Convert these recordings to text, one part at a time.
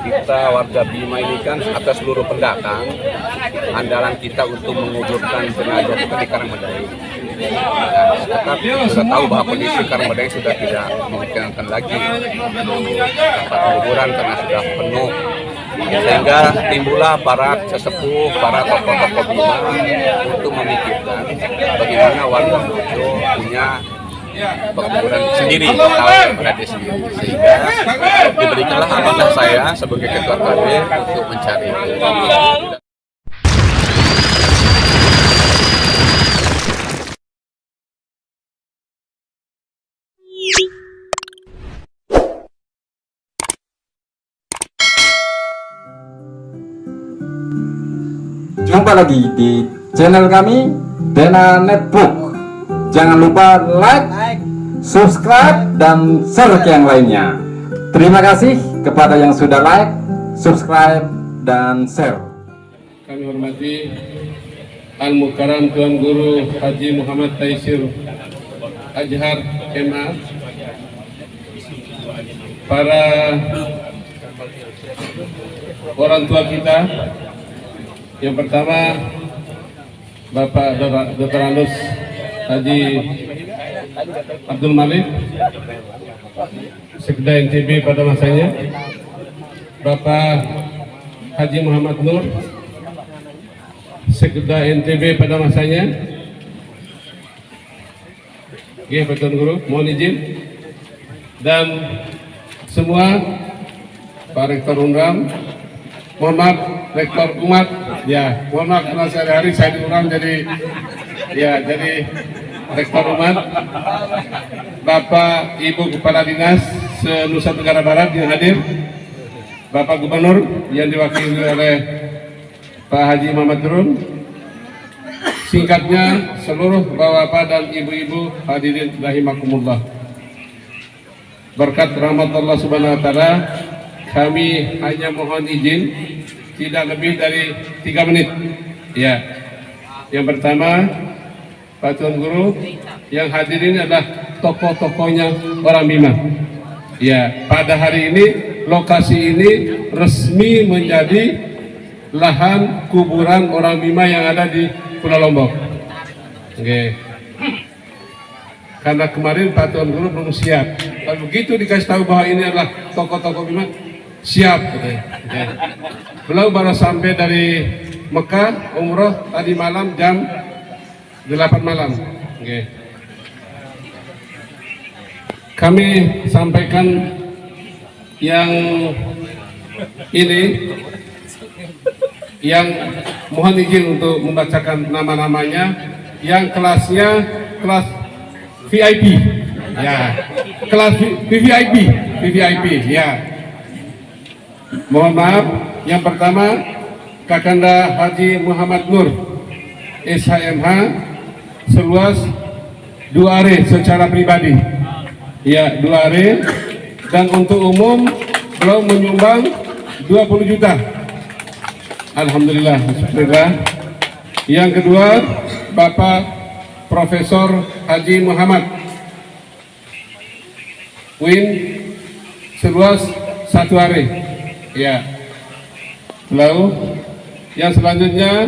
kita warga Bima ini kan atas seluruh pendatang, andalan kita untuk menguburkan jenazah kita di Karangmedai. Tetapi kita tahu bahwa kondisi Karangmedai sudah tidak memungkinkan lagi tempat penguburan karena sudah penuh. Sehingga timbullah para sesepuh, para tokoh-tokoh Bima untuk memikirkan bagaimana warga Mojo punya penguburan sendiri, yang berada sendiri. Sehingga diberikanlah amanah saya sebagai ketua KD untuk mencari. Jumpa lagi di channel kami Dena Netbook. Jangan lupa like, subscribe, dan share ke yang lainnya. Terima kasih kepada yang sudah like, subscribe, dan share. Kami hormati Al-Mukarram Tuan Guru Haji Muhammad Taisir Ajhar MA, para orang tua kita. Yang pertama, Bapak Dr. Anus Haji Abdul Malik, Sekda NTB pada masanya, Bapak Haji Muhammad Nur, Sekda NTB pada masanya. Oke, Pak Tuan Guru, mohon izin. Dan semua Pak Rektor Unram, mohon maaf Rektor Umat, ya mohon maaf karena sehari-hari saya diulang jadi Rektor Umat, Bapak Ibu Kepala Dinas se-Nusa Tenggara Barat yang hadir, Bapak Gubernur yang diwakili oleh Pak Haji Muhammad Turun, singkatnya seluruh bapak-bapak dan ibu-ibu hadirin rahimakumullah. Berkat rahmat Allah Subhanahu wa taala, kami hanya mohon izin tidak lebih dari 3 menit. Ya. Yang pertama, Pak Tuan Guru, yang hadir ini adalah tokoh-tokohnya orang Bima. Ya, pada hari ini lokasi ini resmi menjadi lahan kuburan orang Bima yang ada di Pulau Lombok. Oke. Karena kemarin Pak Tuan Guru belum siap. Kalau begitu dikasih tahu bahwa ini adalah tokoh-tokoh Bima, siap. Okay. Beliau baru sampai dari Mekah umroh tadi malam jam 8 malam. Okay. Kami sampaikan yang ini, yang mohon izin untuk membacakan nama-namanya, yang kelasnya kelas VIP, ya, kelas VVIP, ya. Mohon maaf, yang pertama Kakanda Haji Muhammad Nur, SHMH, seluas 2 are secara pribadi, ya 2 are, dan untuk umum beliau menyumbang 20 juta. Alhamdulillah, bismillah. Yang kedua, Bapak Profesor Haji Muhammad Win, seluas 1 are. Ya, lalu yang selanjutnya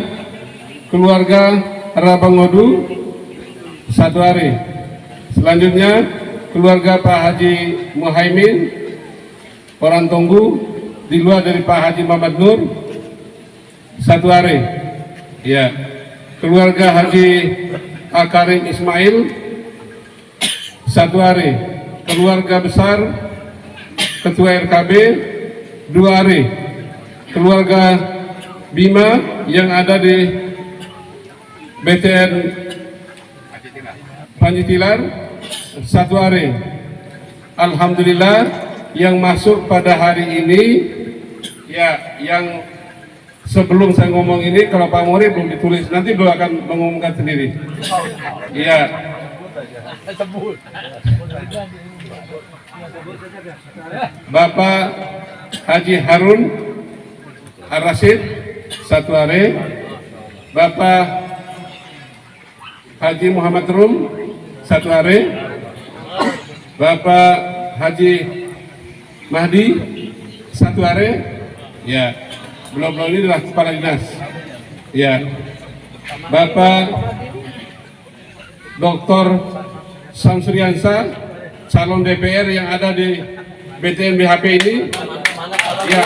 keluarga Rabangodu 1 are. Selanjutnya keluarga Pak Haji Muhaimin orang Tunggu di luar dari Pak Haji Muhammad Nur 1 are. Ya, keluarga Haji Akarim Ismail 1 are. Keluarga besar Ketua RKB 2 are. Keluarga Bima yang ada di BTN Panjitilar 1 are. Alhamdulillah, yang masuk pada hari ini, ya, yang sebelum saya ngomong ini, kalau Pak Mori belum ditulis, nanti beliau akan mengumumkan sendiri. Iya. Bapak Haji Harun Ar-Rasyid 1 are. Bapak Haji Muhammad Rum 1 are. Bapak Haji Mahdi 1 are. Ya, beliau ini adalah kepala dinas. Ya, Bapak Dr. Samsuriansa, calon DPR yang ada di BTN BHP ini, ya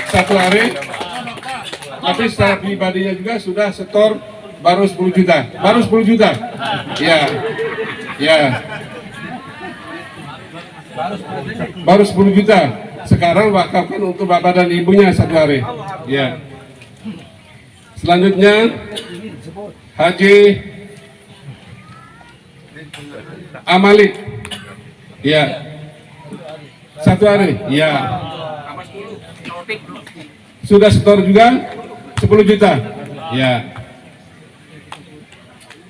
1 hari. Tapi secara pribadinya juga sudah setor baru 10 juta, ya, baru 10 juta. Sekarang wakafkan untuk bapak dan ibunya 1 hari. Ya. Selanjutnya Haji Amalik, ya 1 hari, ya. Sudah setor juga 10 juta, ya.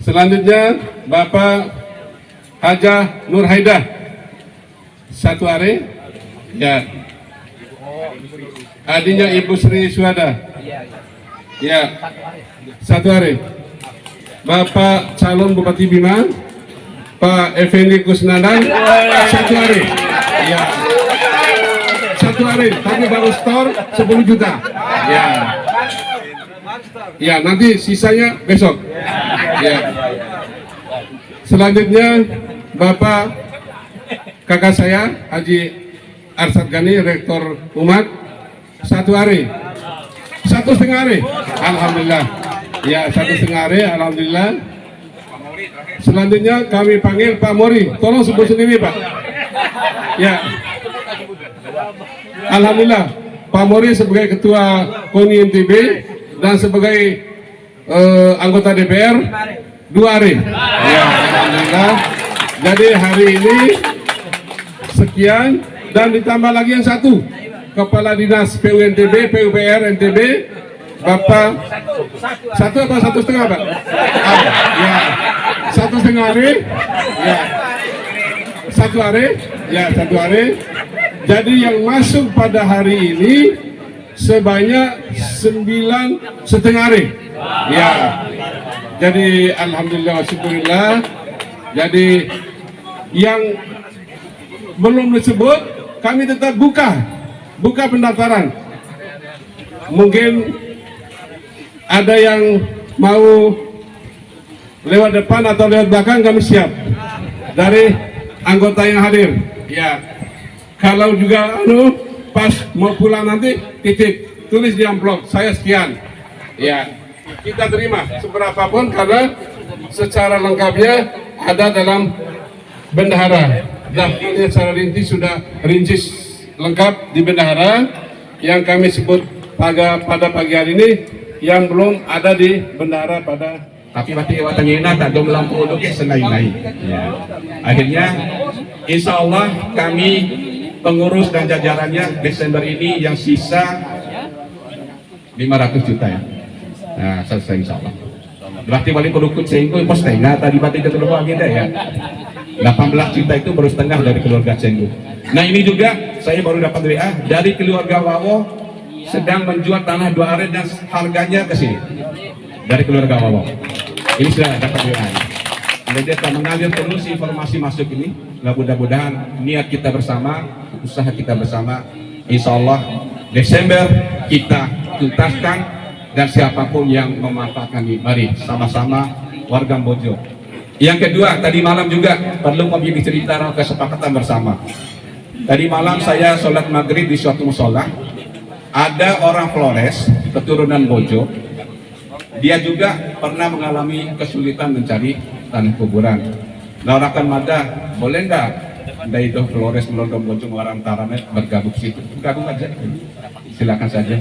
Selanjutnya Bapak Hajah Nur Haidah 1 hari, ya. Adiknya Ibu Sri Suhada, ya 1 hari. Bapak calon Bupati Bima Pak Effendi Kusnandar 1 hari, ya 1 hari, tapi baru store 10 juta, ya. Ya, nanti sisanya besok. Ya. Selanjutnya Bapak kakak saya Haji Arsad Ghani, Rektor Umat 1 hari, 1,5 hari, alhamdulillah. Ya, 1,5 hari, alhamdulillah. Selanjutnya kami panggil Pak Mori, tolong sebut sendiri Pak. Ya, alhamdulillah Pak Mori sebagai Ketua KONI NTB dan sebagai anggota DPR 2 hari. Ya, alhamdulillah. Jadi hari ini sekian dan ditambah lagi yang 1, Kepala Dinas PU NTB, PUPR NTB, Bapak 1 apa 1,5 Pak? Ya, 1,5 hari. Ya, 1 hari. Ya, 1 hari. Jadi yang masuk pada hari ini sebanyak 9,5 hari. Ya. Jadi alhamdulillah syukurillah. Jadi yang belum disebut kami tetap buka pendaftaran. Mungkin ada yang mau lewat depan atau lewat belakang, kami siap dari anggota yang hadir. Ya. Kalau juga pas mau pulang nanti titik tulis di amplop saya sekian. Ya, kita terima seberapapun karena secara lengkapnya ada dalam bendahara. Daftarnya secara rinci lengkap di bendahara yang kami sebut pada pagi hari ini, yang belum ada di bendahara pada. Tapi mati watangina tak dom lampu uduk senai-nai. Ya. Akhirnya insya Allah kami pengurus dan jajarannya Desember ini yang sisa 500 juta ya. Nah, selesai insya Allah. Berarti balik produkut Cenggu pos setengah tadi berarti itu lupa agenda ya. 18 juta itu baru setengah dari keluarga Cenggu. Nah ini juga saya baru dapat WA dari keluarga Wawo sedang menjual tanah 2 aren dan harganya ke sini. Dari keluarga Wawo. Ini sudah dapat WA. Jadi kita mengalir terus informasi masuk ini. Mudah-mudahan niat kita bersama, usaha kita bersama, insya Allah Desember kita tuntaskan, dan siapapun yang memanfaatkan ini, mari sama-sama warga Bojo. Yang kedua, tadi malam juga perlu menjadi cerita kesepakatan bersama. Tadi malam saya sholat maghrib di suatu musola, ada orang Flores keturunan Bojo, dia juga pernah mengalami kesulitan mencari tanah kuburan. Nah, orang Mada, boleh enggak dari itu Flores melondong Bojo ngarang taranet bergabung situ? Bergabung aja, silakan saja.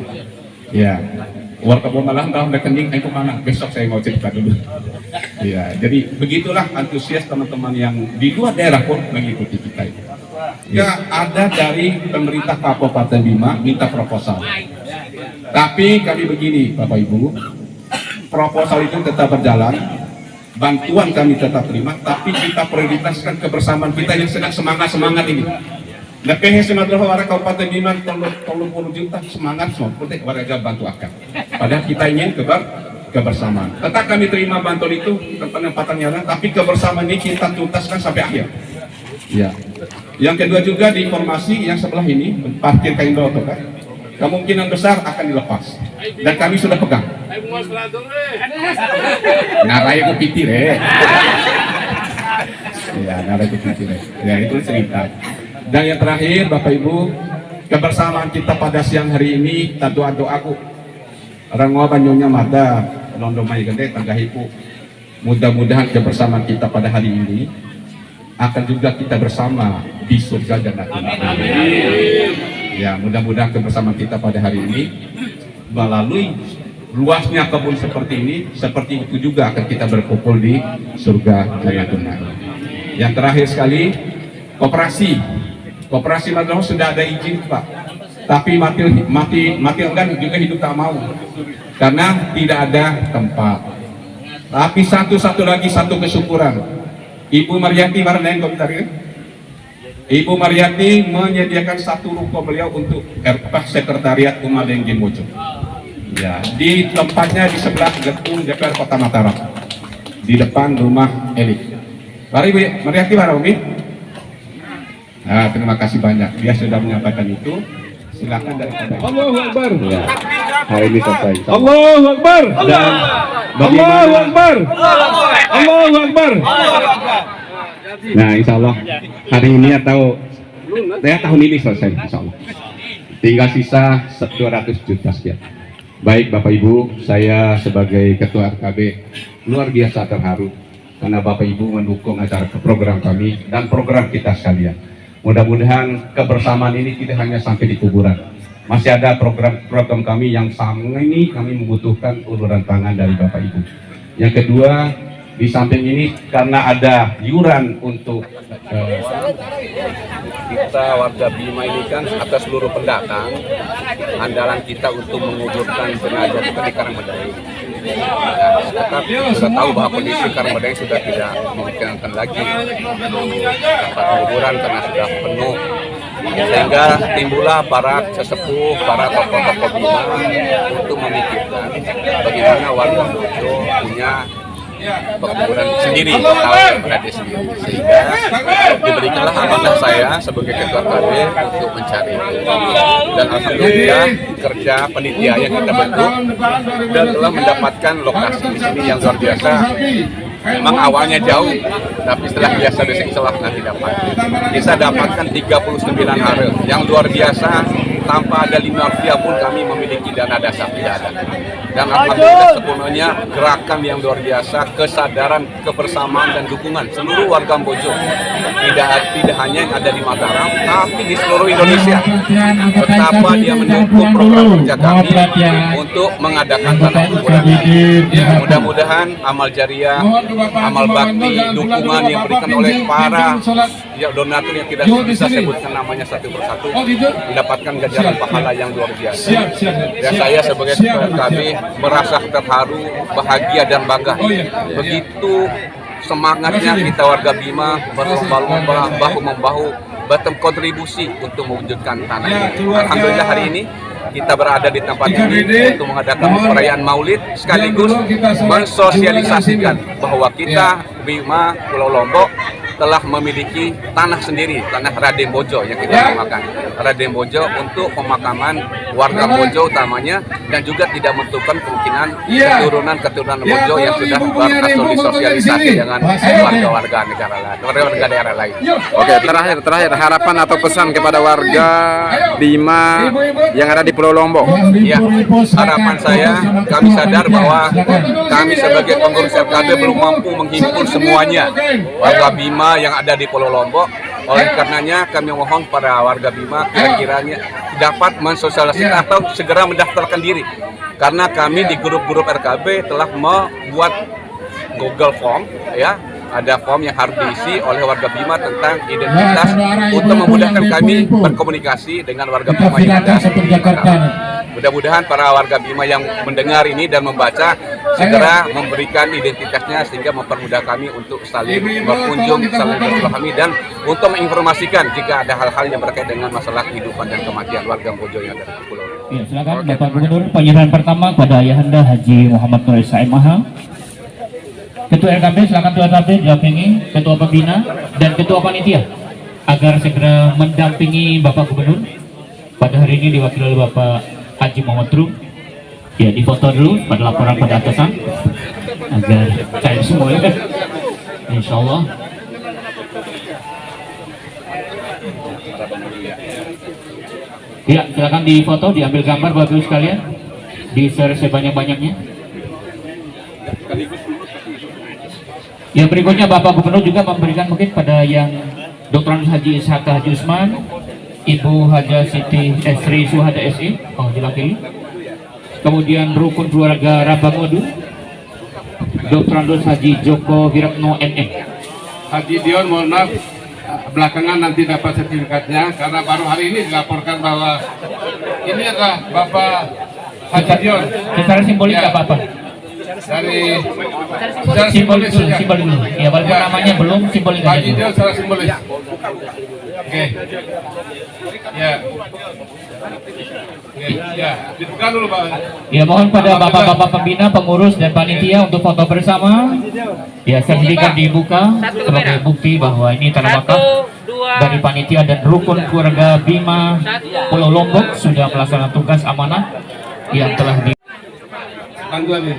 Ya, warga malah tahu rekening itu mana? Besok saya mau cerita dulu. Ya, jadi begitulah antusias teman-teman yang di luar daerah pun mengikuti kita itu. Ya, ada dari pemerintah Kabupaten Bima minta proposal. Tapi kami begini, Bapak Ibu, proposal itu tetap berjalan. Bantuan kami tetap terima, tapi kita prioritaskan kebersamaan kita yang sedang semangat ini. Nah, PHS warga Kabupaten Bima 30 juta semangat semua, penting warga bantu akan. Padahal kita ingin kebersamaan. Tetap kami terima bantuan itu penempatannya, tapi kebersamaan ini kita tuntaskan sampai akhir. Ya. Yang kedua juga di informasi yang sebelah ini parkir Kaindo kan. kemungkinan besar akan dilepas dan kami sudah pegang. Narai ku pitir ya, narai ku pitir ya, itu cerita. Dan yang terakhir Bapak Ibu, kebersamaan kita pada siang hari ini tentu doaku orang Banyunya mada londo mai gede tagahipu. Mudah-mudahan kebersamaan kita pada hari ini akan juga kita bersama di surga Jannatul Ma'wa. Ya, mudah-mudahan kebersamaan kita pada hari ini melalui luasnya kebun seperti ini, seperti itu juga akan kita berkumpul di surga Jannatul Ma'wa. Yang terakhir sekali, koperasi madrasah sudah ada izin Pak, tapi mati enggan juga hidup tak mau karena tidak ada tempat. Tapi satu lagi kesyukuran, Ibu Maryanti Marnen komentarnya. Ibu Maryanti menyediakan satu ruko beliau untuk sekretariat Umat Denggi Mojo. Ya, di tempatnya di sebelah gedung DPR Kota Mataram, di depan rumah elit. Mari Ibu Maryanti Marami. Nah, terima kasih banyak. Dia sudah menyampaikan itu. Silakan daripada. Allahu Akbar. Ya, hari ini selesai. Allahu Akbar. Dan Allahu Akbar. Allahu Akbar. nah, insya Allah hari ini atau tahun ini selesai, insya Allah. Tinggal sisa 200 juta sekian. Baik Bapak Ibu, saya sebagai Ketua RKB luar biasa terharu karena Bapak Ibu mendukung acara program kami dan program kita sekalian. Mudah-mudahan kebersamaan ini tidak hanya sampai di kuburan. Masih ada program kami yang sama ini kami membutuhkan uluran tangan dari Bapak Ibu. Yang kedua, di samping ini karena ada iuran untuk kita warga Bima ini kan atas seluruh pendatang, andalan kita untuk menguburkan jenazah kita di Karangmedai. Kita sudah tahu bahwa kondisi Karangmedai sudah tidak memungkinkan lagi tempat kuburan karena sudah penuh, sehingga timbullah para sesepuh, para tokoh-tokoh Bima untuk memikirkan bagaimana warga Mojo punya pekuburan sendiri atau berada sendiri, sehingga diberikanlah amanah saya sebagai ketua KB untuk mencari itu. Dan alhamdulillah kerja penitia yang kita bentuk dan telah mendapatkan lokasi di sini yang luar biasa. Memang awalnya jauh, tapi setelah biasa besok insya Allah nanti dapat. Bisa dapatkan 39 area yang luar biasa. Tanpa ada 5 rupiah pun kami memiliki dana dasar, tidak ada. Dan alhamdulillah sepenuhnya gerakan yang luar biasa, kesadaran, kebersamaan dan dukungan seluruh warga Mojo. Tidak hanya yang ada di Mataram, tapi di seluruh Indonesia. Betapa dia mendukung program kerja kami untuk mengadakan tanah kuburan. Mudah-mudahan amal jariah, amal bakti, dukungan yang diberikan oleh para donatur yang tidak bisa sebutkan namanya satu persatu mendapatkan ganjaran pahala yang luar biasa. Dan saya sebagai ketua RKB merasa terharu, bahagia dan bangga. Begitu semangatnya kita warga Bima berlomba-lomba, bahu-membahu, berkontribusi untuk mewujudkan tanah ini. Alhamdulillah hari ini kita berada di tempat ini untuk mengadakan perayaan Maulid sekaligus mensosialisasikan bahwa kita Bima Pulau Lombok telah memiliki tanah sendiri, tanah Raden Bojo yang kita namakan Raden Bojo untuk pemakaman warga Bojo utamanya, dan juga tidak menentukan kemungkinan keturunan Bojo yang sudah bersosialisasi dengan warga daerah lain. Oke, terakhir harapan atau pesan kepada warga Bima yang ada di Pulau Lombok. Ya, harapan saya, kami sadar bahwa kami sebagai pengurus RKB belum mampu menghimpun semuanya warga Bima yang ada di Pulau Lombok. Oleh karenanya kami mohon para warga Bima kira-kiranya dapat mensosialisasikan atau segera mendaftarkan diri, karena kami di grup-grup RKB telah membuat Google Form, ya, ada form yang harus diisi oleh warga Bima tentang identitas untuk memudahkan kami berkomunikasi dengan warga Bima yang ada di Mataram. Mudah-mudahan para warga Bima yang mendengar ini dan membaca segera memberikan identitasnya sehingga mempermudah kami untuk saling berkunjung, saling bersilaturahmi, dan untuk menginformasikan jika ada hal-hal yang berkait dengan masalah kehidupan dan kematian warga Mojo yang ada di Pulau. Ya, silakan Bapak Gubernur, penyerahan pertama kepada Ayahanda Haji Muhammad Nur S.M.H. Ketua RKB, silakan Ketua RKB didampingi Ketua Pembina dan Ketua Panitia agar segera mendampingi Bapak Gubernur pada hari ini diwakili oleh Bapak Haji Muhammad Rum. Ya, difoto dulu pada laporan pada atasan agar cair semua ya. Insya Allah. Ya, silakan difoto, diambil gambar Bapak Ibu sekalian, di share sebanyak-banyaknya. Yang berikutnya Bapak Gubernur juga memberikan mungkin pada yang Dr. Andes Haji Ishaq Haji Usman, Ibu Haja Siti Sri Suhada SI, diwakili. Kemudian rukun keluarga Rabangodu, Dr. Andes Haji Joko Wiratno MM. Haji Dion, mohon maaf, belakangan nanti dapat sertifikatnya karena baru hari ini dilaporkan bahwa ini adalah Bapak Haji Dion. Secara simbolik Ya. apa-apa? Dari secara Simbolik dulu, ya. simbolik dulu. Ya, walaupun Ya. namanya belum, simbolik aja Haji dulu. Dion secara simbolis. Oke. Ya. Oke, ya. Dibuka dulu Pak. Ya, mohon pada bapak-bapak pembina, pengurus dan panitia untuk foto bersama. Ya, sertifikat dibuka sebagai bukti bahwa ini tanah wakaf dari panitia dan rukun keluarga Bima Pulau Lombok sudah melaksanakan tugas amanah yang telah di Bantuan nih.